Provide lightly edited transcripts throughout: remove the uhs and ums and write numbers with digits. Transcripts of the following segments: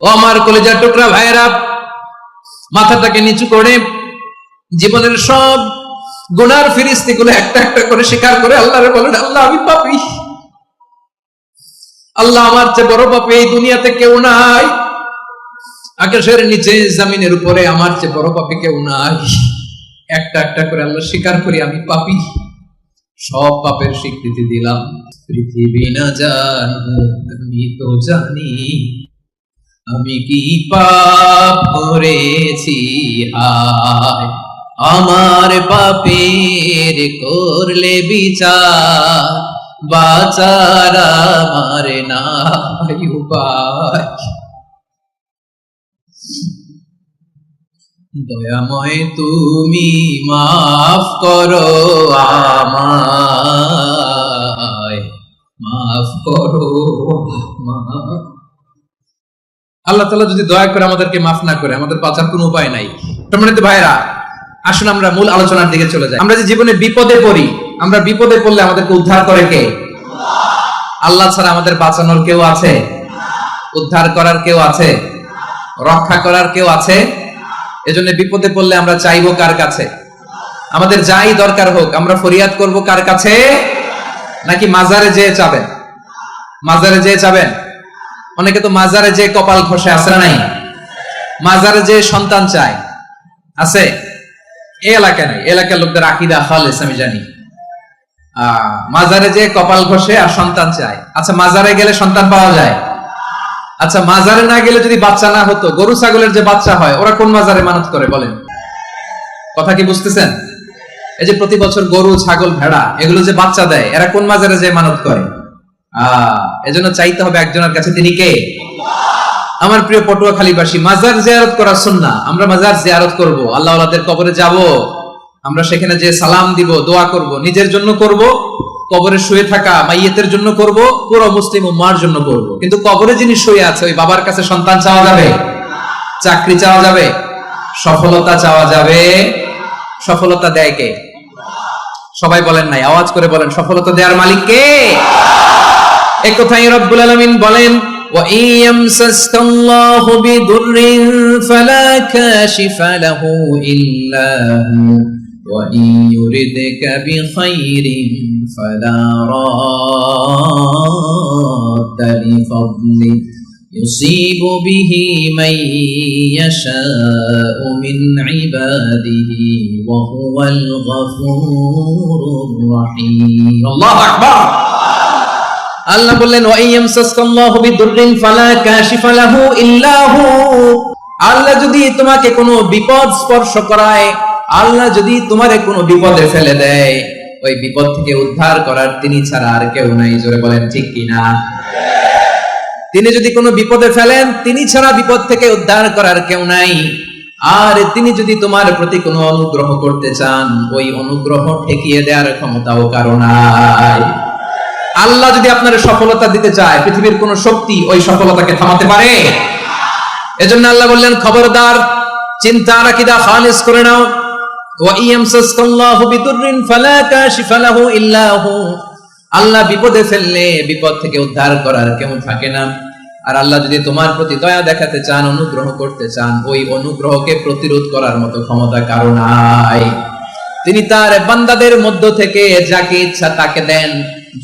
ও আমার কলিজার টুকরা ভাইয়েরা, মাথাটাকে নিচু করে জীবনের সব গুনার ফিরিস্তিগুলো একটা একটা করে স্বীকার করে আল্লাহরে বলেন, আল্লাহ আমি পাপী, আল্লাহ আমার চেয়ে বড় পাপী এই দুনিয়াতে কেউ নাই, আকাশের নিচে জমিনের উপরে আমার চেয়ে বড় পাপী কেউ নাই। একটা একটা করে আল্লাহ স্বীকার করি আমি পাপী, সব পাপের স্বীকৃতি দিলাম। পৃথিবী না জানুক আমি তো জানি আমি কি পাপ করেছি, হায় আমার পাপের করলে বিচার, বাঁচার আমার নাই উপায়। দয়াময় তুমি মাফ করো আমায়, মাফ করো আমায়। আল্লাহ তাআলা যদি দয়া করে আমাদেরকে মাফ না করে, আমাদের বাঁচার কোনো উপায় নাই। সম্মানিত ভাইরা, আসুন আমরা মূল আলোচনার দিকে চলে যাই। আমরা যে জীবনে বিপদে পড়ি, আমরা বিপদে পড়লে আমাদেরকে উদ্ধার করে কে? আল্লাহ ছাড়া আমাদের বাঁচানোর কেউ আছে? উদ্ধার করার কেউ আছে? রক্ষা করার কেউ আছে? এজন্য বিপদে পড়লে আমরা চাইবো কার কাছে? আমাদের যাই দরকার হোক আমরা ফরিয়াদ করব কার কাছে? নাকি মাজারে যেয়ে চাবেন? মাজারে যেয়ে চাবেন? অনেকে তো মাজারে যেয়ে কপাল ঘষে, আছে না নাই? মাজারে যেয়ে সন্তান চায়, আছে? এই এলাকায় নাই, এলাকার লোকদের আকীদা খালেস আমি জানি। মাজারে যেয়ে কপাল ঘষে আর সন্তান চায়। আচ্ছা, মাজারে গেলে সন্তান পাওয়া যায়? আচ্ছা, মাজারে না গেলে যদি বাচ্চা না হতো, গরু ছাগলের যে বাচ্চা হয় ওরা কোন মাজারে মানত করে বলেন? কথা কি বুঝতেছেন? এই যে প্রতি বছর গরু ছাগল ভেড়া এগুলো যে বাচ্চা দেয়, এরা কোন মাজারে যে মানত করে? এজন্য চাইতে হবে একজনের কাছে, তিনি কে? আমার প্রিয় পটুয়াখালীবাসী, মাজার জিয়ারত করা সুন্নাহ। আমরা মাজার জিয়ারত করব, আল্লাহ ওয়ালাদের কবরে যাব, আমরা সেখানে যে সালাম দিব, দোয়া করব, নিজের জন্য করব, কবরে শুয়ে থাকা মাইয়েতের জন্য করব, পুরো মুসলিম উম্মার জন্য করব। কিন্তু কবরে যিনি শুয়ে আছে ওই বাবার কাছে সন্তান চাওয়া যাবে? চাকরি চাওয়া যাবে? সফলতা চাওয়া যাবে? সফলতা দেয় কে? সবাই বলেন নাই, আওয়াজ করে বলেন, সফলতা দেওয়ার মালিক কে? এই কথাই রব্বুল আলামিন বলেন, ওয়া ইয়ামসাসকাল্লাহু বিদুররিন ফালা কাশিফা লাহু ইল্লা হু ওয়া ইয়ুরিদকা বিখাইরিন ফালা রাদ্দা লিফাদলি ইউসিবু বিহি মান ইয়াশাউ মিন ইবাদিহি ওয়া হুয়াল গফুরুর রহিম। আল্লাহু আকবার। আল্লাহ বললেন, ওয়া ইয়ামসাসকাল্লাহু বিদুররিন ফালা কাশিফা লাহু ইল্লা হু। আল্লাহ যদি তোমাকে কোনো বিপদ স্পর্শ করায়, আল্লাহ যদি তোমারে কোনো বিপদে ফেলে দেয়, ওই বিপদ থেকে উদ্ধার করার তিনি ছাড়া আর কেউ নাই। জোরে বলেন ঠিক কিনা? তিনি যদি কোনো বিপদে ফেলেন, তিনি ছাড়া বিপদ থেকে উদ্ধার করার কেউ নাই। আর তিনি যদি তোমার প্রতি কোনো অনুগ্রহ করতে চান, ওই অনুগ্রহ ঠেকিয়ে দেওয়ার ক্ষমতাও কারো নাই। আল্লাহ যদি আপনার সফলতা দিতে চায়, পৃথিবীর কোন শক্তি ওই সফলতাকে থামাতে পারে? এজন্য আল্লাহ বললেন, খবরদার, চিন্তার আকীদা খালিস করে নাও। ওয়া ইয়ামসাসকাল্লাহু বিদুররিন ফালা কাশিফা লাহু ইল্লা হু। আল্লাহ বিপদে ফেললে বিপদ থেকে উদ্ধার করার কেউ থাকে না। আর আল্লাহ যদি তোমার প্রতি দয়া দেখাতে চান, অনুগ্রহ করতে চান, ওই অনুগ্রহকে প্রতিরোধ করার মতো ক্ষমতা কারো নাই। তিনি তার বান্দাদের মধ্য থেকে যাকে ইচ্ছা তাকে দেন,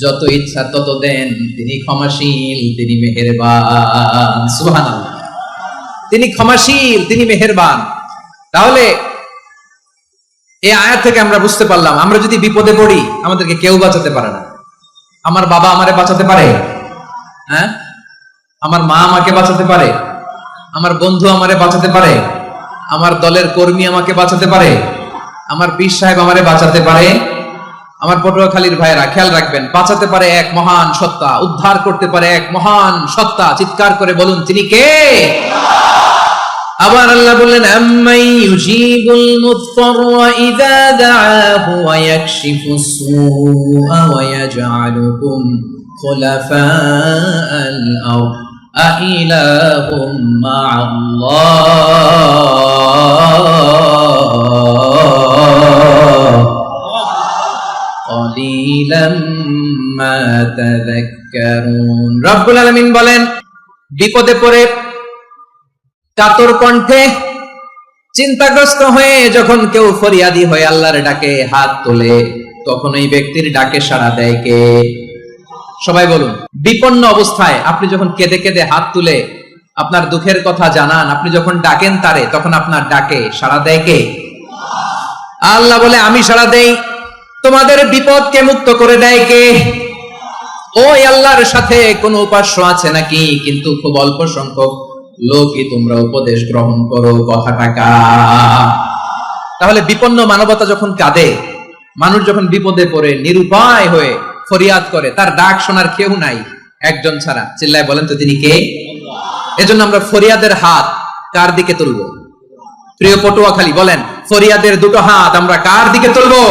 যত ইচ্ছা তত দেন। তিনি ক্ষমাশীল, তিনি মেহেরবান। সুবহানাল্লাহ। তিনি ক্ষমাশীল, তিনি মেহেরবান। তাহলে এই আয়াত থেকে আমরা বুঝতে পারলাম, আমরা যদি বিপদে পড়ি আমাদেরকে কেউ বাঁচাতে পারে না। আমার বাবা আমারে বাঁচাতে পারে? হ্যাঁ? আমার মা আমাকে বাঁচাতে পারে? আমার বন্ধু আমারে বাঁচাতে পারে? আমার দলের কর্মী আমাকে বাঁচাতে পারে? আমার পীর সাহেব আমারে বাঁচাতে পারে? আমার পটুয়াখালীর ভাইরা খেয়াল রাখবেন, বাঁচাতে পারে এক মহান সত্তা, উদ্ধার করতে পারে এক মহান সত্তা। চিৎকার করে বলুন, তিনি কে? আবার আল্লাহ বললেন, আম্মাই ইউজিবুল মুযতাররা ইযা দাআহু ওয়া ইয়াকশিফুস সুআ ওয়া ইয়াজআলুকুম খুলাফাআল আরদ আইলাহুম মা'আল্লাহ কলিলাম মা তাযাক্কারুন। রব্বুল আলামিন বলেন, বিপদে পড়ে কাতর কণ্ঠে চিন্তাগ্রস্ত হয়ে যখন কেউ ফরিয়াদি হয়ে আল্লাহর ডাকে হাত তোলে, তখন ওই ব্যক্তির ডাকে সাড়া দেয় কে? সবাই বলুন। বিপন্ন অবস্থায় আপনি যখন কেঁদে কেঁদে হাত তুলে আপনার দুঃখের কথা জানান, আপনি যখন ডাকেন তারে, তখন আপনার ডাকে সাড়া দেয় কে? আল্লাহ বলে, আমি সাড়া দেই। তোমাদের বিপদকে মুক্ত করে দেয় কে? ওই আল্লাহর সাথে কোন উপাস্য আছে নাকি? কিন্তু খুব অল্প সংখ্যক লোকই তোমরা উপদেশ গ্রহণ করো কথাটা। তাহলে বিপন্ন মানবতা যখন কাঁদে, মানুষ যখন বিপদে পড়ে নিরুপায় হয়ে ফরিয়াদ করে, তার ডাক শোনার কেউ নাই একজন ছাড়া। চিল্লায় বলেন তো তিনি কে? এজন্য আমরা ফরিয়াদের হাত কার দিকে তুলবো? প্রিয় পটুয়াখালী বলেন, ফরিয়াদের দুটো হাত আমরা কার দিকে তুলবো?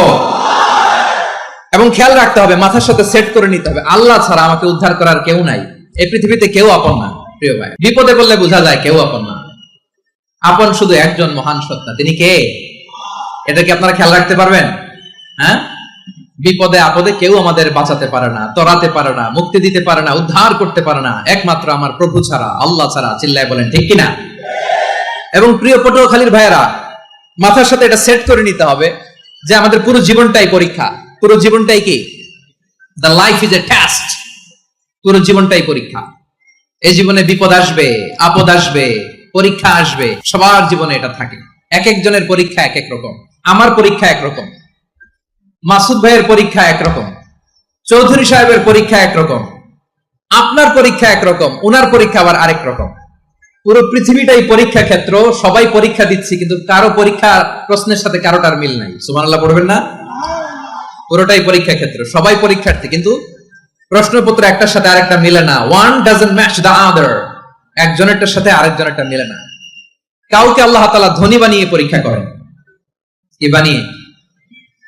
এবং খেয়াল রাখতে হবে, মাথার সাথে সেট করে নিতে হবে, আল্লাহ ছাড়া আমাকে উদ্ধার করার কেউ নাই। এই পৃথিবীতে কেউ আপন না। প্রিয় ভাই, বিপদে বললে বোঝা যায় কেউ আপন না। আপন শুধু একজন মহান সত্তা, তিনি কে? এটা কি আপনারা খেয়াল রাখতে পারবেন? হ্যাঁ, বিপদে আপদে কেউ আমাদের বাঁচাতে পারে না, তরাতে পারে না, মুক্তি দিতে পারে না, উদ্ধার করতে পারে না, একমাত্র আমার প্রভু ছাড়া, আল্লাহ ছাড়া। চিল্লায় বলেন ঠিক কিনা? এবং প্রিয় পটুয়াখালীর ভাইয়েরা, মাথার সাথে এটা সেট করে নিতে হবে যে আমাদের পুরো জীবনটাই পরীক্ষা। পুরো জীবনটাই কি? The life is a test. পুরো জীবনটাই পরীক্ষা। এই জীবনে বিপদ আসবে, আপদ আসবে, পরীক্ষা আসবে, সবার জীবনে এটা থাকে। এক একজনের পরীক্ষা এক এক রকম। আমার পরীক্ষা একরকম, মাসুদ ভাইয়ের পরীক্ষা একরকম, চৌধুরী সাহেবের পরীক্ষা একরকম, আপনার পরীক্ষা একরকম, ওনার পরীক্ষা আবার আরেক রকম। পুরো পৃথিবীটাই পরীক্ষা ক্ষেত্র, সবাই পরীক্ষা দিচ্ছি, কিন্তু কারো পরীক্ষা প্রশ্নের সাথে কারোটার মিল নাই। সুবহানাল্লাহ পড়বেন না? পুরোটাই পরীক্ষা ক্ষেত্র, সবাই পরীক্ষার্থী, কিন্তু প্রশ্নপত্র একটার সাথে আরেকটা মিলে না। One doesn't match the other. একজনেরটার সাথে আরেকজনেরটা মিলে না। কাউকে আল্লাহ তাআলা ধনী বানিয়ে পরীক্ষা করেন। কি বানিয়ে?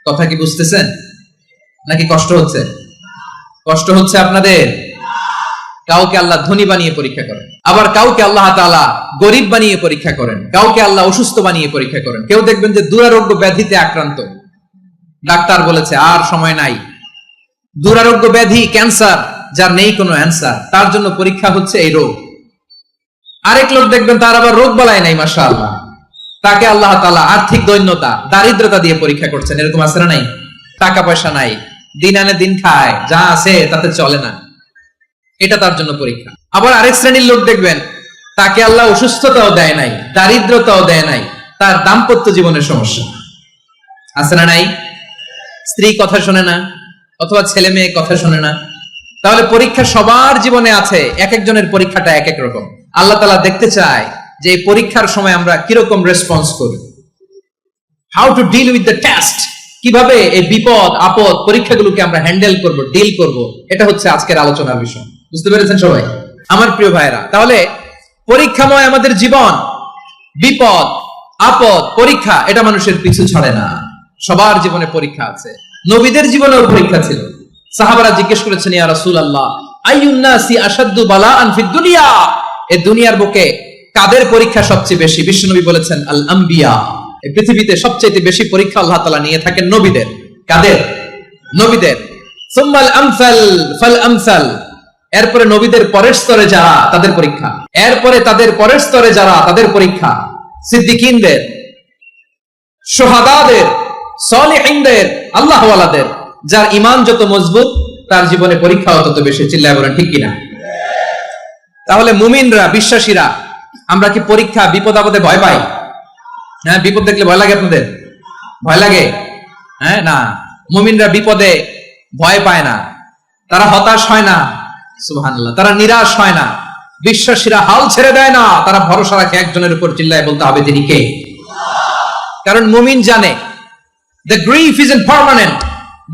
কথা কি বুঝতেছেন নাকি কষ্ট হচ্ছে? কষ্ট হচ্ছে আপনাদের? কাউকে আল্লাহ ধনী বানিয়ে পরীক্ষা করেন, আবার কাউকে আল্লাহ তাআলা গরিব বানিয়ে পরীক্ষা করেন, কাউকে আল্লাহ অসুস্থ বানিয়ে পরীক্ষা করেন। কেউ দেখবেন যে দুরারোগ্য ব্যাধিতে আক্রান্ত, ডাক্তার বলেছে আর সময় নাই। দুরারোগ্য ব্যাধি, ক্যান্সার, যার নেই কোনো অ্যান্সার, তার জন্য পরীক্ষা হচ্ছে এই রোগ। আরেক লোক দেখবেন তার আবার রোগ বালাই নাই, মাশাআল্লাহ, তাকে আল্লাহ তাআলা আর্থিক দৈন্যতা, দারিদ্রতা দিয়ে পরীক্ষা করছেন। এরকম আছে না নাই? টাকা পয়সা নাই, দিন আনে দিন খায়, যা আছে তাতে চলে না, এটা তার জন্য পরীক্ষা। আবার আরেক শ্রেণীর লোক দেখবেন তাকে আল্লাহ অসুস্থতাও দেয় নাই, দারিদ্রতাও দেয় নাই, তার দাম্পত্য জীবনের সমস্যা আছে না নাই? স্ত্রী কথা শোনে না, অথবা ছেলে মেয়ে কথা শোনে না। তাহলে পরীক্ষা সবার জীবনে আছে, এক একজনের পরীক্ষাটা এক এক রকম। আল্লাহ তাআলা দেখতে চায় যে এই পরীক্ষার সময় আমরা কিরকম রেসপন্স করি, how to deal with the test, কিভাবে এই বিপদ আপদ পরীক্ষাগুলোকে আমরা হ্যান্ডেল করব, ডিল করব। এটা হচ্ছে আজকের আলোচনার বিষয়। বুঝতে পেরেছেন সবাই আমার প্রিয় ভাইরা? তাহলে পরীক্ষাময় আমাদের জীবন, বিপদ আপদ পরীক্ষা, এটা মানুষের পিছু ছাড়ে না। সবার জীবনে পরীক্ষা আছে। নবীদের জীবনেও পরীক্ষা ছিল। সাহাবারা জিজ্ঞেস করেছেন, ইয়া রাসূলুল্লাহ, আইয়ুন নাসি আশাদ্দু বালাআন ফিদ দুনিয়া, এই দুনিয়ার বুকে কাদের পরীক্ষা সবচেয়ে বেশি? বিশ্বনবী বলেছেন, আল আম্বিয়া। এই পৃথিবীতে সবচেয়ে বেশি পরীক্ষা আল্লাহ তাআলা নিয়ে থাকেন নবীদের। কাদের? নবীদের। সুম্মাল আমসাল ফাল আমসাল, এরপরে নবীদের পরের স্তরে যারা, তাদের পরীক্ষা। এরপরে তাদের পরের স্তরে যারা, তাদের পরীক্ষা। সিদ্দিকিনদের, শুহাদাদের, সালিহিনদের, আল্লাহওয়ালাদের। যার ঈমান যত মজবুত, তার জীবনে পরীক্ষাও তত বেশি। চিল্লায় বলেন ঠিক কিনা? তাহলে মুমিনরা, বিশ্বাসীরা, আমরা কি পরীক্ষা বিপদ আপদে ভয় পাই? হ্যাঁ, বিপদ দেখলে ভয় লাগে আপনাদের? ভয় লাগে? হ্যাঁ, না, মুমিনরা বিপদে ভয় পায় না, তারা হতাশ হয় না, সুবহানাল্লাহ, তারা নিরাশ হয় না। বিশ্বাসীরা হাল ছেড়ে দেয় না, তারা ভরসা রাখে একজনের উপর। চিল্লায় বলতে হবে তিনি কে? কারণ মুমিন জানে the grief isn't permanent,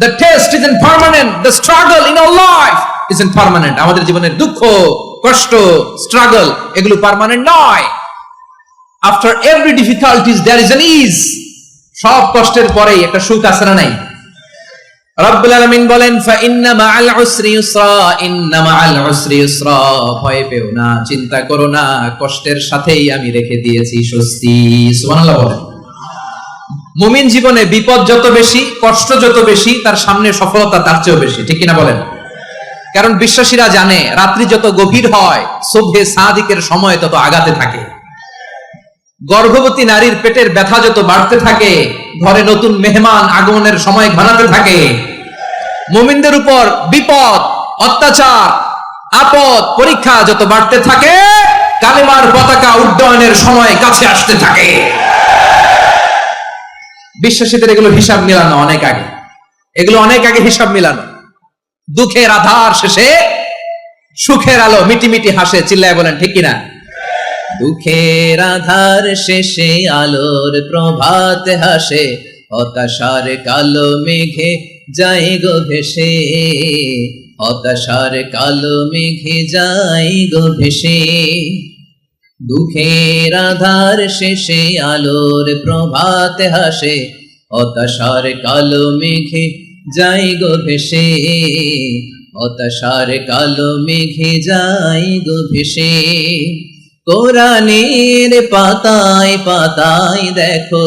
the test isn't permanent, the struggle in our life isn't permanent. আমাদের জীবনের দুঃখ, কষ্ট, স্ট্রাগল, এগুলো পার্মানেন্ট নয়। After every difficulties there is an ease. সব কষ্টের পরেই একটা সুখ আছে না নাই? রব্বুল আলামিন বলেন, ফা ইন্না মাআল উসরি ইউসরা, ইন্না মাআল উসরি ইউসরা, ভয় পেও না, চিন্তা করো না, কষ্টের সাথেই আমি রেখে দিয়েছি স্বস্তি। সুবহানাল্লাহ বলেন। মুমিন জীবনে বিপদ যত বেশি, কষ্ট যত বেশি, তার সামনে সফলতা তার চেয়েও বেশি। ঠিক কিনা বলেন? কারণ বিশ্বাসীরা জানে রাত্রি যত গভীর হয়, সুবহে সাদিকের সময় তত আগাতে থাকে। গর্ভবতী নারীর পেটের ব্যথা যত বাড়তে থাকে, ঘরে নতুন মেহমান আগমনের সময় ঘনাতে থাকে, মুমিনদের উপর বিপদ, অত্যাচার, আপদ, পরীক্ষা যত বাড়তে থাকে, কালিমার পতাকা উড্ডয়নের সময় কাছে আসতে থাকে। বিশ্বাসীদের এগুলো হিসাব মিলানো অনেক আগে, এগুলো অনেক আগে হিসাব মিলানো। দুঃখের আধার শেষে সুখের আলো মিটি মিটি হাসে, চিল্লায় বলেন ঠিক কিনা? দুঃখের আধার শেষে আলোর প্রভাত হাসে, হতাশার কালো মেঘে যায় গো ভেসে, হতাশার কালো মেঘে যায় গো ভেসে। দুঃখের আধার শেষে আলোর প্রভাত হাসে, হতাশার কালো মেঘে যায় গো ভেসে, হতাশার কালো মেঘে যায় গো ভেসে। কোরআনের পাতায় পাতায় দেখো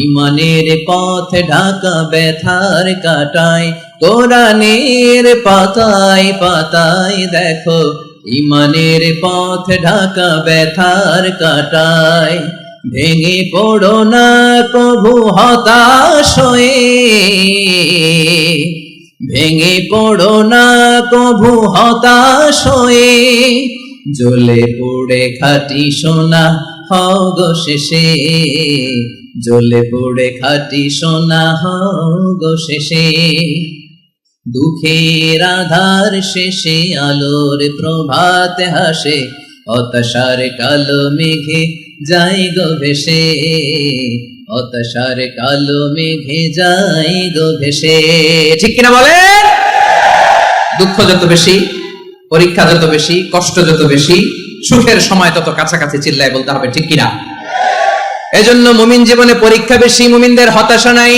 ঈমানের পথ ঢাকা ব্যথার কাটায়, কোরআনের পাতায় পাতায় দেখো ঈমানের পথ ঢাকা ব্যথার কাটায়। ভেঙে পড়ো না প্রভু হতাশ হয়ে, ভেঙে পড়ো না প্রভু হতাশ হয়ে, জ্বলে পুড়ে খাঁটি সোনা হও গো শেষে, জ্বলে পুড়ে খাঁটি সোনা হও গো শেষে। দুঃখের আধার শেষে আলোর প্রভাত হাসে, হতাশার কালো মেঘে যায় গো ভেসে, হতাশার কালো মেঘে যায় গো ভেসে। ঠিক কিনা বলেন? দুঃখ যত বেশি, পরীক্ষা যত বেশি, কষ্ট যত বেশি, সুখের সময় তত কাছাকাছি, চিল্লায় বলতে হবে ঠিক কিনা? এজন্য মুমিন জীবনে পরীক্ষা বেশি, মুমিনদের হতাশা নাই।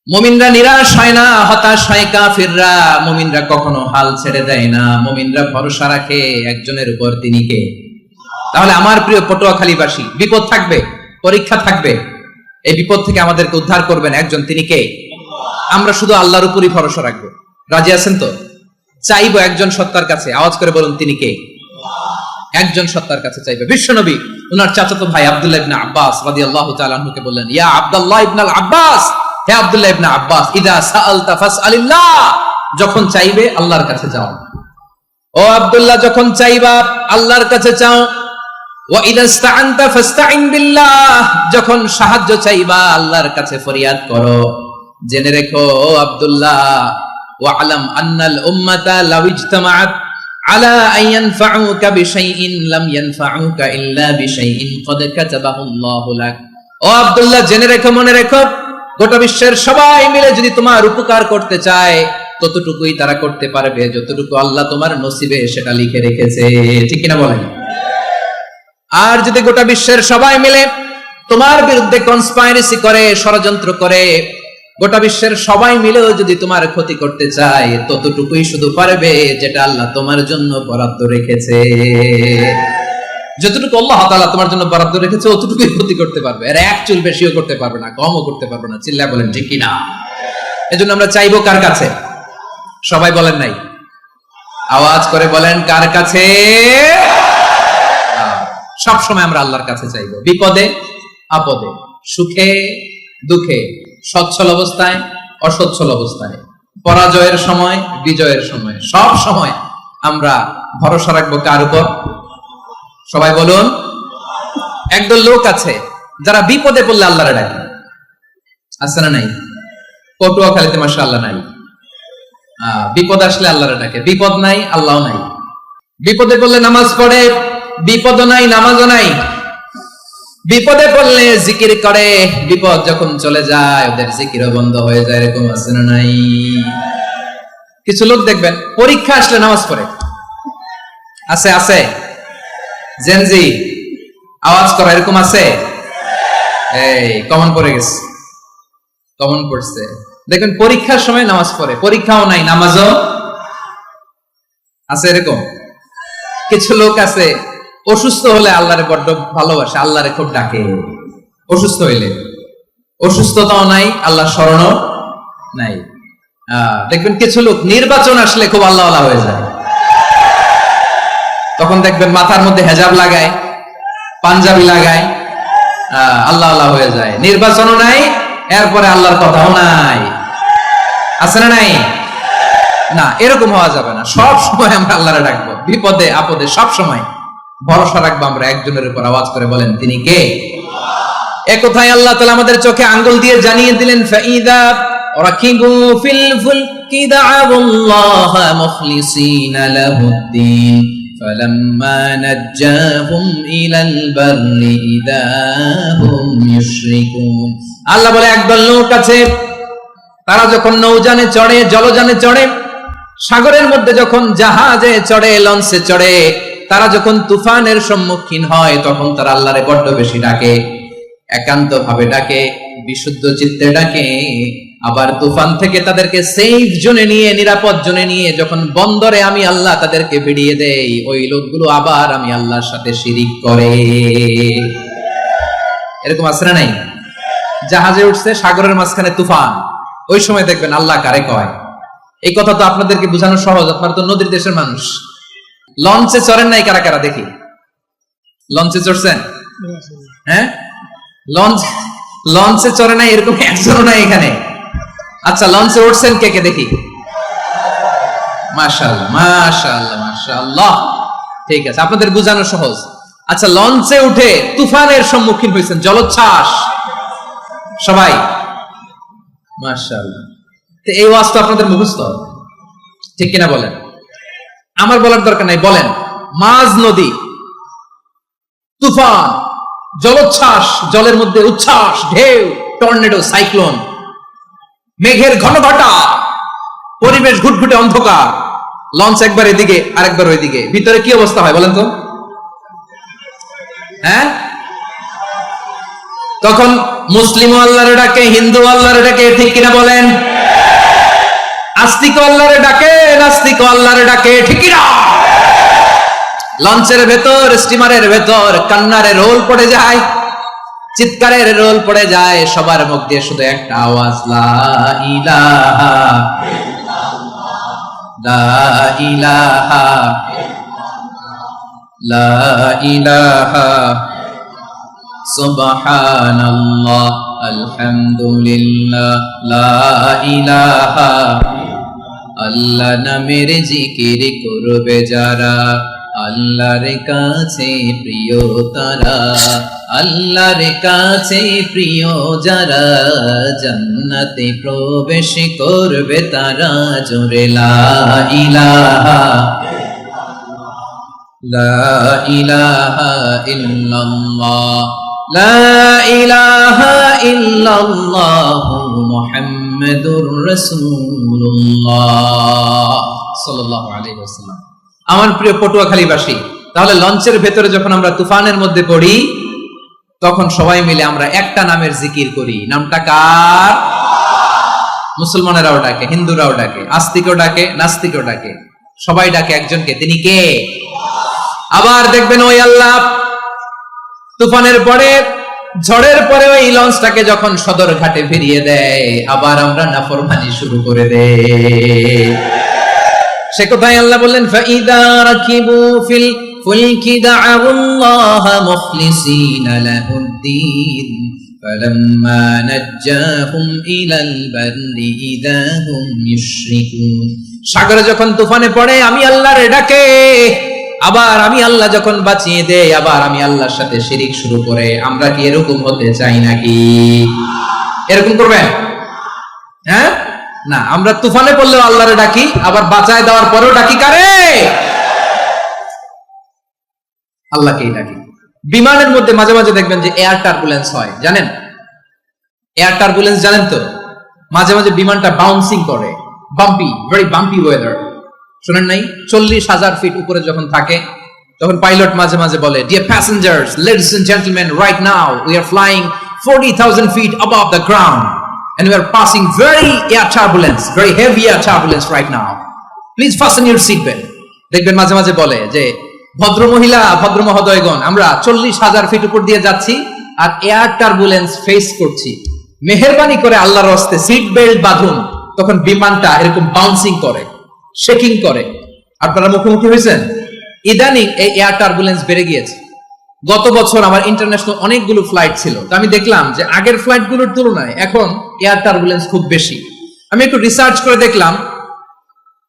মুমিনরা নিরাশ হয় না, হতাশ হয় কাফিররা। মুমিনরা কখনো হাল ছেড়ে দেয় না, মুমিনরা ভরসা রাখে একজনের উপর, তিনি কে? তাহলে আমার প্রিয় পটুয়াখালীবাসী, বিপদ থাকবে, পরীক্ষা থাকবে, এই বিপদ থেকে আমাদেরকে উদ্ধার করবেন একজন, তিনি কে? আমরা শুধু আল্লাহর উপরই ভরসা রাখবো। রাজি আছেন তো? চাইবো একজন সত্তার কাছে, আওয়াজ করে বলুন তিনি কে? একজন সত্তার কাছে চাইবে। বিশ্বনবী ওনার চাচাতো ভাই আব্দুল্লাহ ইবনে আব্বাস রাদিয়াল্লাহু তাআলা আনহুকে বললেন, ইয়া আব্দুল্লাহ ইবনুল আব্বাস, হে আব্দুল্লাহ ইবনে আব্বাস, ইদা সাআলতা ফাসআলিল্লাহ, যখন চাইবে আল্লাহর কাছে যাও। ও আব্দুল্লাহ, যখন চাইবা আল্লাহর কাছে চাও। ওয়া ইদা ইসতাআনতা ফাসতাইন বিল্লাহ, যখন সাহায্য চাইবা আল্লাহর কাছে ফরিয়াদ করো। জেনে রেখো ও আব্দুল্লাহ, ওয়া'লাম আন্নাল উম্মাতা লাউ ইজতামাআত আলা আন ইয়ানফাউকা বিশাইইন লাম ইয়ানফাউকা ইল্লা বিশাইইন ক্বাদ কাতাবাহু আল্লাহু লাক। ও আব্দুল্লাহ, জেনে রেখো, মনে রেখো, গোটা বিশ্বের সবাই মিলে যদি তোমার উপকার করতে চায়, ততটুকুই তারা করতে পারবে যতটুকু আল্লাহ তোমার নসিবে সেটা লিখে রেখেছে। ঠিক কিনা বলেন? আর যদি গোটা বিশ্বের সবাই মিলে তোমার বিরুদ্ধে কনস্পাইরেসি করে, ষড়যন্ত্র করে, গোটা বিশ্বের সবাই মিলেও যদি তোমার ক্ষতি করতে চায়, ততটুকুই শুধু পারবে যেটা আল্লাহ তোমার জন্য বরাদ্দ রেখেছে। যতটুকু আল্লাহ তাআলা তোমার জন্য বরাদ্দ রেখেছে অতটুকুই ক্ষতি করতে পারবে, আর এক চুল বেশিও করতে পারবে না, কমও করতে পারবে না। চিল্লায় বলেন ঠিক কিনা? এজন্য আমরা চাইবো কার কাছে? সবাই বলেন নাই, আওয়াজ করে বলেন কার কাছে? সব সময় আমরা আল্লাহর কাছে চাইবো, বিপদে আপদে, সুখে দুঃখে, সচ্ছল অবস্থায় অসচ্ছল অবস্থায়, পরাজয়ের সময় বিজয়ের সময়, সব সময় আমরা ভরসা রাখবো কার উপর? সবাই বলুন। একদল লোক আছে যারা বিপদে পড়লে আল্লাহরে ডাকে, আছে না নাই? পটুয়াখালীতে মাশাআল্লাহ নাই। বিপদ আসলে আল্লাহরে ডাকে, বিপদ নাই আল্লাহও নাই। বিপদে পড়লে নামাজ পড়ে, বিপদও নাই নামাজও নাই। বিপদে পড়লে জিকির করে, বিপদ যখন চলে যায় ওদের জিকিরও বন্ধ হয়ে যায়। এরকম আছে না নাই? কিছু লোক দেখবেন পরীক্ষা আসলে নামাজ পড়ে, আছে আছে? জেনজি আওয়াজ করা, এরকম আছে? এই কমন পড়ে গেছে, কমন পড়ছে। দেখবেন পরীক্ষার সময় নামাজ পড়ে, পরীক্ষাও নাই নামাজও আছে। এরকম কিছু লোক আছে অসুস্থ হলে আল্লাহরে বড্ড ভালোবাসে, আল্লাহরে খুব ডাকে। অসুস্থ হইলে অসুস্থতাও নাই, আল্লাহ স্মরণও নাই। দেখবেন কিছু লোক নির্বাচন আসলে খুব আল্লাহওয়ালা হয়ে যায়, তখন দেখবেন মাথার মধ্যে হেজাব লাগায়, পাঞ্জাবি লাগায়, আল্লাহ আল্লাহ হয়ে যায়, নির্বাচনও নাই, এরপরে আল্লাহর কথাও নাই। আছে না নাই? না, এরকম হওয়া যাবে না। সব সময় আমরা আল্লাহরে ডাকবো, বিপদে আপদে সব সময় ভরসা রাখবো আমরা একজনের উপর। আওয়াজ করে বলেন, তিনি কে? একথায় আল্লাহ তাআলা আমাদের চোখে আঙ্গুল দিয়ে জানিয়ে দিলেন, ফাইদা রাকিবু ফিল ফুলকি দা'আবুল্লাহা মুখলিসিনা লাহুদ্দিন ফালাম্মা নাজ্জাহুম ইলাল বাররি ইযা হুম ইউশরিকুন। আল্লাহ বলে, একদল লোক আছে, তারা যখন নৌযানে চড়ে, জলযানে চড়ে, সাগরের মধ্যে যখন জাহাজে চড়ে, লঞ্চে চড়ে, তারা যখন তুফানের সম্মুখীন হয়, তখন তারা আল্লাহরে বড্ড বেশি ডাকে, একান্ত ভাবে ডাকে, বিশুদ্ধ চিত্তে ডাকে। আবার তুফান থেকে তাদেরকে সেফ জোনে নিয়ে, নিরাপদ জোনে নিয়ে যখন বন্দরে আমি আল্লাহ তাদেরকে ভিড়িয়ে দেই, ওই লোকগুলো আবার আমি আল্লাহর সাথে শিরিক করে। এরকম আছে না নাই? জাহাজে উঠছে, সাগরের মাঝখানে তুফান, ওই সময় দেখবেন আল্লাহ কারে কয়। এই কথা তো আপনাদেরকে বোঝানো সহজ, আপনারা তো নদীর দেশের মানুষ। লঞ্চে চড়েন নাই কারা কারা? দেখি, লঞ্চে চড়ছেন? হ্যাঁ, লঞ্চে চড়ে নাই এরকম একজনও নাই এখানে। আচ্ছা, লঞ্চে উঠছেন কে কে? দেখি। মাশাআল্লাহ, মাশাআল্লাহ, মাশাআল্লাহ। ঠিক আছে, আপনাদের বোঝানো সহজ। আচ্ছা, লঞ্চে উঠে তুফানের সম্মুখীন হয়েছেন, জলোচ্ছ্বাস সবাই? মাশাআল্লাহ। তো এই ওয়াজ তো আপনাদের মুখস্থ, ঠিক কিনা বলেন? আমার বলার দরকার নাই, বলেন। মাঝ নদী, তুফান, জলোচ্ছ্বাস, জলের মধ্যে উচ্ছ্বাস, ঢেউ, টর্নেডো, সাইক্লোন, মেঘের ঘনঘটা, পরিবেশ ঘুটঘুটে অন্ধকার, লঞ্চ একবার এদিকে আরেকবার ওইদিকে, ভিতরে কি অবস্থা হয় বলেন তো? হ্যাঁ, তখন মুসলিম আল্লাহরে ডাকে, হিন্দু আল্লাহরে ডাকে, ঠিক কিনা বলেন? আস্তিক আল্লাহরে ডাকে, নাস্তিক আল্লাহরে ডাকে, ঠিক কিনা? লঞ্চের ভেতর, স্টিমারের ভেতর কান্নারে রোল পড়ে যায়, চিৎকারের রোল পড়ে যায়, সবার মুখ দিয়ে শুধু একটা আওয়াজ, লা ইলাহা ইল্লাল্লাহ, লা ইলাহা ইল্লাল্লাহ, লা ইলাহা সুবহানাল্লাহ, আলহামদুলিল্লাহ, লা ইলাহা। আল্লাহ নামের জিকির করবে যারা, আল্লাহর কাছে প্রিয় তারা, আল্লাহর কাছে প্রিয় যারা, জান্নাতে প্রবেশ করবে তারা। জোরে লা ইলাহা লা ইলাহা ইল্লাল্লাহ, লা ইলাহা ইল্লাল্লাহ মুহাম্মাদুর রাসূলুল্লাহ সাল্লাল্লাহু আলাইহি ওয়াসাল্লাম। আমার প্রিয় পটুয়াখালীবাসী, তাহলে লঞ্চের ভেতরে যখন আমরা তুফানের মধ্যে পড়ি, তখন সবাই মিলে আমরা একটা নামের জিকির করি। নামটা কার? মুসলমানেরাও ডাকে, হিন্দুরাও ডাকে, আস্তিকও ডাকে, নাস্তিকও ডাকে, সবাই ডাকে একজনকে, তিনি কে? আবার দেখবেন ওই আল্লাহ তুফানের পরে, ঝড়ের পরে ওই লঞ্চটাকে যখন সদর ঘাটে ফিরিয়ে দেয়, আবার আমরা নাফরমানি শুরু করে দেই। সে কথাই আল্লাহ বললেন, ফাইদা রাকিবু ফিল ফুলকি দা'আবুল্লাহা মুখলিসিনা লাহুদ্দিন ফালাম্মা নাজ্জাহুম ইলাল বাররি ইযা হুম ইউশরিকুন। সাগরে যখন তুফানে পড়ে আমি আল্লাহর ডাকে, আবার আমি আল্লাহ যখন বাঁচিয়ে দেই, আবার আমি আল্লাহর সাথে শিরিক শুরু করে। আমরা কি এরকম হতে চাই নাকি? এরকম করবেন? হ্যাঁ, না, আমরা তুফানে পড়লেও আল্লাহরে ডাকি, আবার বাঁচায় দেওয়ার পরেও ডাকি কারে? আল্লাহকেই ডাকি। বিমানের মধ্যে মাঝে মাঝে দেখবেন যে এয়ার টার্বুলেন্স হয়, জানেন? এয়ার টার্বুলেন্স জানেন তো? মাঝে মাঝে বিমানটা বাউন্সিং করে, বাম্পি, ভেরি বাম্পি ওয়েদার। শুনেন নাই? 40,000 ফিট উপরে যখন থাকে, তখন পাইলট মাঝে মাঝে বলে, dear passengers, ladies and gentleman, right now we are flying 40,000 feet above the ground and we are passing very air turbulence, very heavy air turbulence right now. Please fasten your seat belt. দেখবেন মাঝে মাঝে বলে যে, ভদ্র মহিলা, ভদ্র মহোদয়গণ, আমরা 40,000 ফিট উপর দিয়ে যাচ্ছি আর এয়ার টার্বুলেন্স ফেস করছি, মেহেরবানি করে আল্লাহর হস্তে সিট বেল্ট বাঁধুন। তখন বিমানটা এরকম বাউন্সিং করে, শেকিং করে। আপনারা মুখোমুখি হয়েছেন? ইদানিং এই এয়ার টার্বুলেন্স বেড়ে গিয়েছে। গত বছর আমার ইন্টারন্যাশনাল অনেকগুলো ফ্লাইট ছিল, তো আমি দেখলাম যে আগের ফ্লাইটগুলোর তুলনায় এখন এয়ার টার্বুলেন্স খুব বেশি। আমি একটু রিসার্চ করে দেখলাম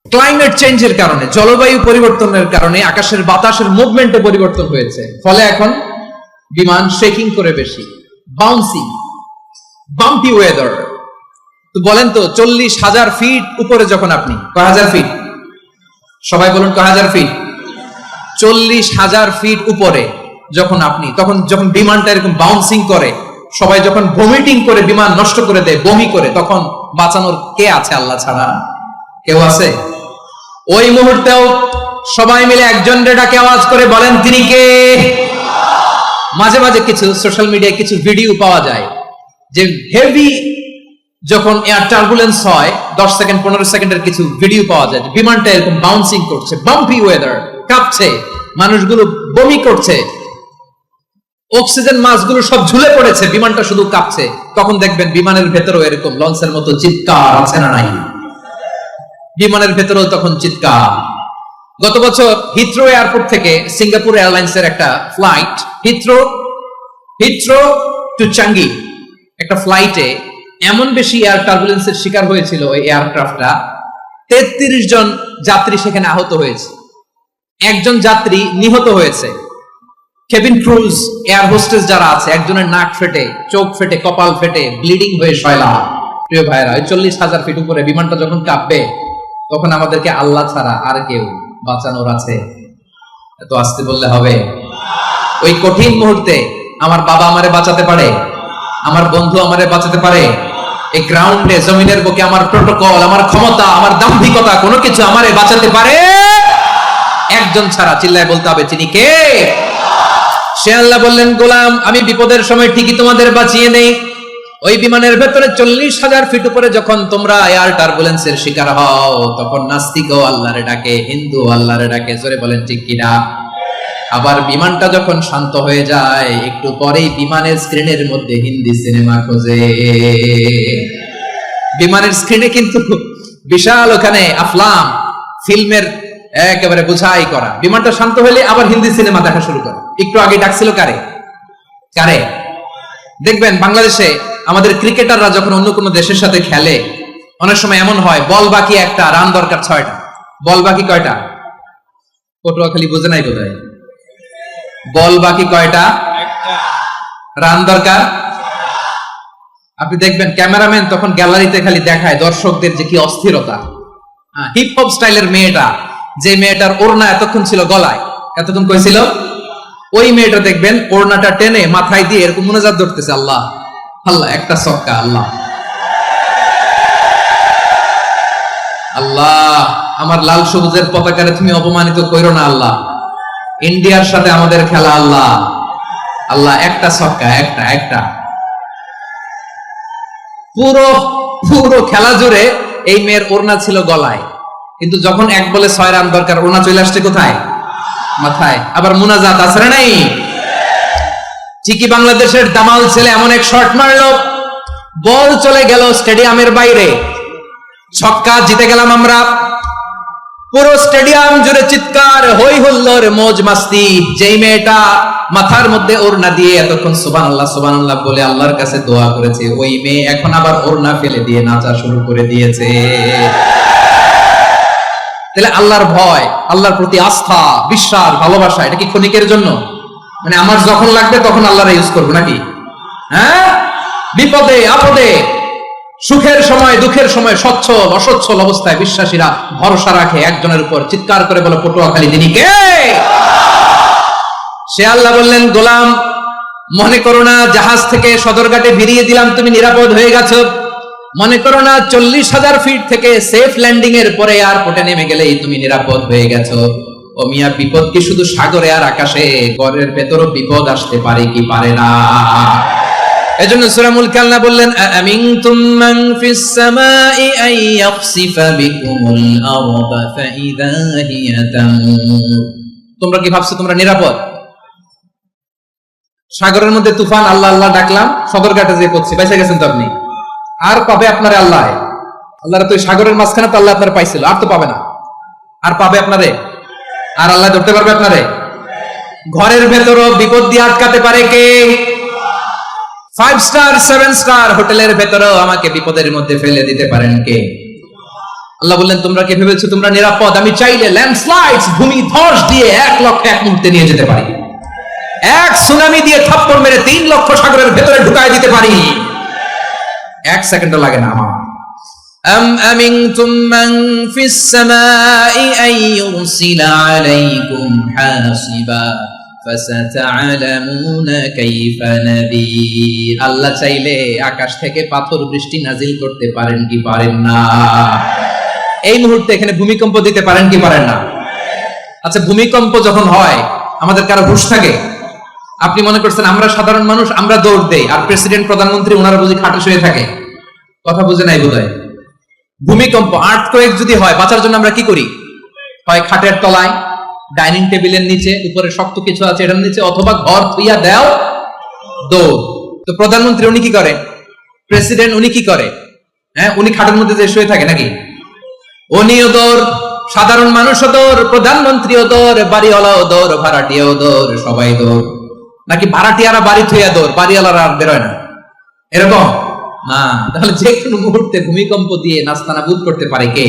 ক্লাইমেট চেঞ্জের কারণে, জলবায়ু পরিবর্তনের কারণে আকাশের বাতাসের মুভমেন্টে পরিবর্তন হয়েছে, ফলে এখন বিমান শেকিং করে বেশি, বাউন্সিং, বাম্পি ওয়েদার। তো বলেন তো 40,000 ফিট উপরে যখন আপনি, কয় হাজার ফিট, সবাই বলুন কয় হাজার ফিট, 40,000 ফিট উপরে যখন আপনি, তখন যখন বিমানটা এরকম বাউন্সিং করে, সবাই যখন ভমিটিং করে বিমান নষ্ট করে দেয়, বমি করে, তখন বাঁচানোর কে আছে আল্লাহ ছাড়া? কেউ আছে? ওই মুহূর্তেও সবাই মিলে একজন ডাকে আওয়াজ করে বলেন তিনি কে? মাঝে মাঝে কিছু সোশ্যাল মিডিয়ায় কিছু ভিডিও পাওয়া যায় যে হেভি যখন এয়ার টার্বুলেন্স হয় 10 সেকেন্ড 15 সেকেন্ডের কিছু ভিডিও পাওয়া যায়, বিমানটা এরকম বাউন্সিং করছে, বাম্পি ওয়েদার, কাঁপছে, মানুষগুলো বমি করছে, অক্সিজেন মাসগুলো সব ঝুলে পড়েছে, বিমানটা শুধু কাঁপছে। তখন দেখবেন বিমানের ভেতরেও এরকম লঞ্চের মতো চিৎকার আছে না নাই? বিমানের ভেতরেও তখন চিৎকার। গত বছর হিথ্রো এয়ারপোর্ট থেকে সিঙ্গাপুর এয়ারলাইন্সের একটা ফ্লাইট, হিথ্রো টু চাঙ্গি, একটা ফ্লাইটে এমন বেশি এয়ার টার্বুলেন্সের শিকার হয়েছিল ওই এয়ারক্রাফটটা, 33 জন যাত্রী সেখানে আহত হয়েছে, একজন যাত্রী নিহত হয়েছে। কেবিন ক্রুজ, এয়ার হোস্টেস যারা আছে, একজনের নাক ফেটে, চোখ ফেটে, কপাল ফেটে, ব্লিডিং হয়ে শয়লা। প্রিয় ভাইরা, ওই 40,000 ফিট উপরে বিমানটা যখন কাঁপবে, তখন আমাদেরকে আল্লাহ ছাড়া আর কেউ বাঁচানোর আছে? এত আসতে বললে হবে? ওই কঠিন মুহূর্তে আমার বাবা আমারে বাঁচাতে পারে, আমার বন্ধু আমারে বাঁচাতে পারে, এই গ্রাউন্ডে জমিনের বুকে আমার প্রোটোকল, আমার ক্ষমতা, আমার দাম্ভিকতা, কোনো কিছু আমারে বাঁচাতে পারে? একজন ছাড়া, চিল্লায় বলতে হবে তিনি কে? সে আল্লাহ বললেন, গোলাম আমি বিপদের সময় ঠিকই তোমাদের বাঁচিয়ে নেই। ওই বিমানের ভেতরে 40,000 ফিট উপরে যখন তোমরা এয়ার টার্বুলেন্সের শিকার হও, তখন নাস্তিকও আল্লাহরে ডাকে, হিন্দু আল্লাহরে ডাকে, জোরে বলেন ঠিক কিনা? আবার বিমানটা যখন শান্ত হয়ে যায়, একটু পরেই বিমানের স্ক্রিনের মধ্যে হিন্দি সিনেমা খোঁজে। বিমানের স্ক্রিনে কিন্তু বিশাল ওখানে আফলাম ফিল্মের একেবারে বোঝাই করা। বিমানটা শান্ত হলে আবার হিন্দি সিনেমা দেখা শুরু করে। একটু আগে ডাকছিল কারে? দেখবেন বাংলাদেশে আমাদের ক্রিকেটাররা যখন অন্য কোনো দেশের সাথে খেলে, অনেক সময় এমন হয় বল বাকি একটা, রান দরকার 6টা। বল বাকি কয়টা? পটুয়াখালী বুঝে নাই বোধহয়। বল বাকি কয়টা? রান দরকার। আপনি দেখবেন ক্যামেরাম্যান তখন গ্যালারিতে খালি দেখায় দর্শকদের যে কি অস্থিরতা। হিপ হপ স্টাইলের মেয়েটা, যে মেয়েটার ওড়না এতক্ষণ ছিল গলায়, এতক্ষণ কই ছিল, ওই মেয়েটা দেখবেন ওড়নাটা টেনে মাথায় দিয়ে এরকম মুনাজাত ধরতেছে, আল্লাহ আল্লাহ, একটা সক্কা, আল্লাহ আল্লাহ, আমার লাল সবুজের পতাকারে তুমি অপমানিত কইরো না আল্লাহ, ইন্ডিয়ার সাথে আমাদের খেলা, আল্লাহ আল্লাহ, একটা সক্কা, একটা। পুরো খেলা জুড়ে এই মেয়ের ওড়না ছিল গলায়, কিন্তু যখন 1 বলে 6 রান দরকার, ওড়না চলে আসছে কোথায়? মাথায়। আবার মুনাজাত আছে না নাই? ঠিকই বাংলাদেশের দামাল ছেলে এমন এক শট মারলো, বল চলে গেল স্টেডিয়ামের বাইরে, ছক্কা, জিতে গেলাম আমরা। পুরো স্টেডিয়াম জুড়ে চিৎকার, হই হুল্লোড়, মৌজ মাস্তি। যেই মেয়েটা মাথার মধ্যে ওড়না দিয়ে এতক্ষণ সুবহানাল্লাহ সুবহানাল্লাহ বলে আল্লাহর কাছে দোয়া করেছে, ওই মেয়ে এখন আবার ওড়না ফেলে দিয়ে নাচা শুরু করে দিয়েছে। তাহলে আল্লাহর ভয়, আল্লাহর প্রতি আস্থা, বিশ্বাস, ভালোবাসা, এটা কি ক্ষণিকের জন্য? মানে আমার যখন লাগবে তখন আল্লাহর ইউজ করবো নাকি? হ্যাঁ, বিপদে আপদে, সুখের সময় দুঃখের সময়, সচ্ছল অসচ্ছল অবস্থায় বিশ্বাসীরা ভরসা রাখে একজনের উপর। চিৎকার করে বলে পটুয়াখালী তিনি কে? সে আল্লাহ বললেন, গোলাম মনে করো না জাহাজ থেকে সদরঘাটে ভিড়িয়ে দিলাম, তুমি নিরাপদ হয়ে গেছো। মনে করো না 40,000 ফিট থেকে সেফ ল্যান্ডিং এর পরে এয়ারপোর্টে নেমে গেলেই তুমি নিরাপদ হয়ে গেছো। ও মিয়া, বিপদ কি শুধু সাগরে আর আকাশে? ঘরের ভেতরও বিপদ আসতে পারে কি পারে না? এজন্য সূরা মুলক আল্লাহ বললেন, আমিনতুম মান ফিস সামাই আন ইয়াখসিফা বিকুমুল আরদা ফাইযা হিয়া তামুর। তোমরা কি ভাবছো তোমরা নিরাপদ? সাগরের মধ্যে তুফান, আল্লাহ আল্লাহ ডাকলাম, সদরঘাটে যেয়ে পড়ছি, বাইসা গেছেন তো আপনি। আর পাবে আপনারে আল্লাহ? আল্লাহর তো সাগরের মাঝখানে তো আল্লাহ আপনার পাইছিল, আর তো পাবে না। আর পাবে আপনারে? আর আল্লাহ ধরতে পারবে আপনারে? ঘরের ভেতরও বিপদ দিয়ে আটকাতে পারে কে? 5 স্টার 7 স্টার হোটেলের ভেতরেও আমাকে বিপদের মধ্যে ফেলে দিতে পারেন কে? আল্লাহ বললেন, তোমরা কি ভেবেছো তোমরা নিরাপদ? আমি চাইলে ল্যান্ডস্লাইডস, ভূমি ধস দিয়ে 1 লক্ষ এক মুহূর্তে নিয়ে যেতে পারি। এক সুনামি দিয়ে থাপ্পড় মেরে 3 লক্ষ সাগরের ভেতরে ঢুকায় দিতে পারি। 1 সেকেন্ডও লাগে না আমার। أم أمنتم من في السماء أن يرسل عليكم حاصبا فستعلمون كيف نذير। আল্লাহ চাইলে আকাশ থেকে পাথর বৃষ্টি নাজিল করতে পারেন কি পারেন না? এই মুহূর্তে এখানে ভূমিকম্প দিতে পারেন কি পারেন না? আচ্ছা, ভূমিকম্প যখন হয় আমাদের কারো হুঁশ থাকে? আপনি মনে করছেন আমরা সাধারণ মানুষ, আমরা দৌড় দেই, আর প্রেসিডেন্ট প্রধানমন্ত্রী ওনারা বুঝি খাটে শুয়ে থাকে? কথা বুঝে নাই বোধহয়। ভূমিকম্প, আর্থকোয়েক যদি হয়, বাঁচার জন্য আমরা কি করি? হয় খাটের তলায়, ডাইনিং টেবিলের নিচে, উপরে শক্ত কিছু আছে এটার নিচে, অথবা ঘর থুইয়া দেও দৌড়। তো প্রধানমন্ত্রী উনি কি করে? প্রেসিডেন্ট উনি কি করে? হ্যাঁ, উনি খাটের মধ্যে যে শুয়ে থাকে নাকি? উনিও দৌড়, সাধারণ মানুষও দৌড়, প্রধানমন্ত্রীও দৌড়, বাড়িওয়ালাও দৌড়, ভাড়াটিয়াও দৌড়, সবাই দৌড়। নাকি ভাড়াটিয়ারা বাড়ি থুইয়া দৌড়, বাড়িওয়ালারা আর বেরোয় না? এরকম না। তাহলে যে কোনো মুহূর্তে ভূমিকম্প দিয়ে নাস্তানাবুদ করতে পারে কে?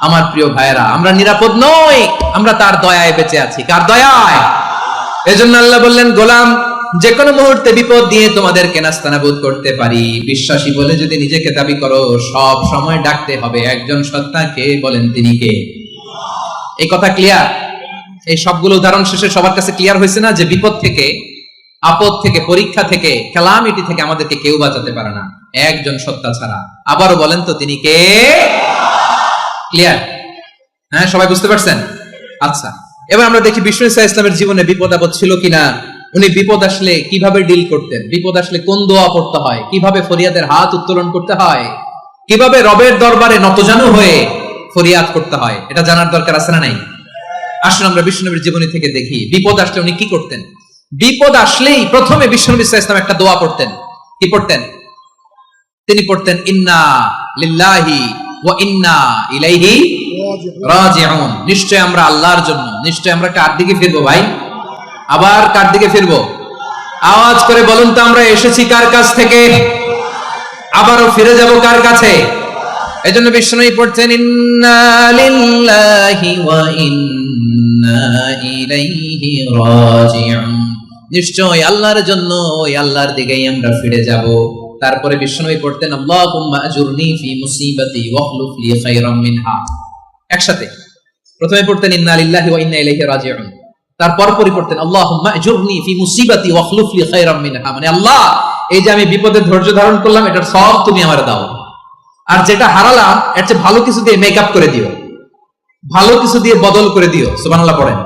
আমার প্রিয় ভাইয়েরা, আমরা নিরাপদ নই, আমরা তার দয়ায় বেঁচে আছি। কার দয়ায়? এজন্য আল্লাহ বললেন, গোলাম, যে কোনো মুহূর্তে বিপদ দিয়ে তোমাদেরকে নাস্তানাবুদ করতে পারি। বিশ্বাসী বলে যদি নিজেকে দাবি করো, সব সময় ডাকতে হবে একজন সত্তাকে। বলেন তিনি কে? এই কথা ক্লিয়ার? এই সবগুলো উদাহরণ শেষে সবার কাছে ক্লিয়ার হয়েছে না যে বিপদ থেকে, আপদ থেকে, পরীক্ষা থেকে, ক্যালামিটি থেকে আমাদেরকে কেউ বাঁচাতে পারে না একজন সত্তা ছাড়া। আবারও বলেন তো তিনি কে? ক্লিয়ার? হ্যাঁ, সবাই বুঝতে পারছেন? আচ্ছা, এবার আমরা দেখি বিষ্ণু ইসা ইসলামের জীবনে বিপদ আপদ ছিল কিনা। উনি বিপদ আসলে কিভাবে ডিল করতেন, বিপদ আসলে কোন দোয়া পড়তে হয়, কিভাবে ফরিয়াদের হাত উত্তোলন করতে হয়, কিভাবে রবের দরবারে নতজানু হয়ে ফরিয়াদ করতে হয়, এটা জানার দরকার আছে না নাই? আসুন আমরা বিষ্ণুনবীর জীবনী থেকে দেখি বিপদ আসলে উনি কি করতেন। বিপদ আসলেই প্রথমে বিষ্ণু ইসলাম একটা দোয়া পড়তেন। কি পড়তেন? তিনি পড়তেন, ইন্না লিল্লাহি ওয়া ইন্না ইলাইহি রাজিউন। নিশ্চয় আমরা আল্লাহর জন্য, নিশ্চয় আমরা কার দিকে ফিরবো ভাই? আবার কার দিকে ফিরবো? আওয়াজ করে বলুন তো, আমরা এসেছি কার কাছ থেকে, আবারও ফিরে যাব কার কাছে? এজন্য বিষ্ণুই পড়ছেন, ইন্না লিল্লাহি ওয়া ইন্না ইলাইহি রাজিউন। নিশ্চয় আল্লাহর জন্য, ওই আল্লাহর দিকেই আমরা ফিরে যাব। তারপরে বিষ্ণুই পড়তেন, আল্লাহুম্মা আজুরনি ফি মুসিবাতি ওয়াখলুফ লি খায়রাম মিনহা। একসাথে প্রথমে পড়তেন ইন্না লিল্লাহি ওয়া ইন্না ইলাইহি রাজিউন, তারপর পড়তেন আল্লাহুম্মা আজুরনি ফি মুসিবাতি ওয়াখলুফ লি খায়রাম মিনহা। মানে আল্লাহ, এই যে আমি বিপদে ধৈর্য ধারণ করলাম, এটার সব তুমি আমারে দাও, আর যেটা হারালাম এর চেয়ে ভালো কিছু দিয়ে মেকআপ করে দিও, ভালো কিছু দিয়ে বদল করে দিও। সুবহানাল্লাহ পড়েন।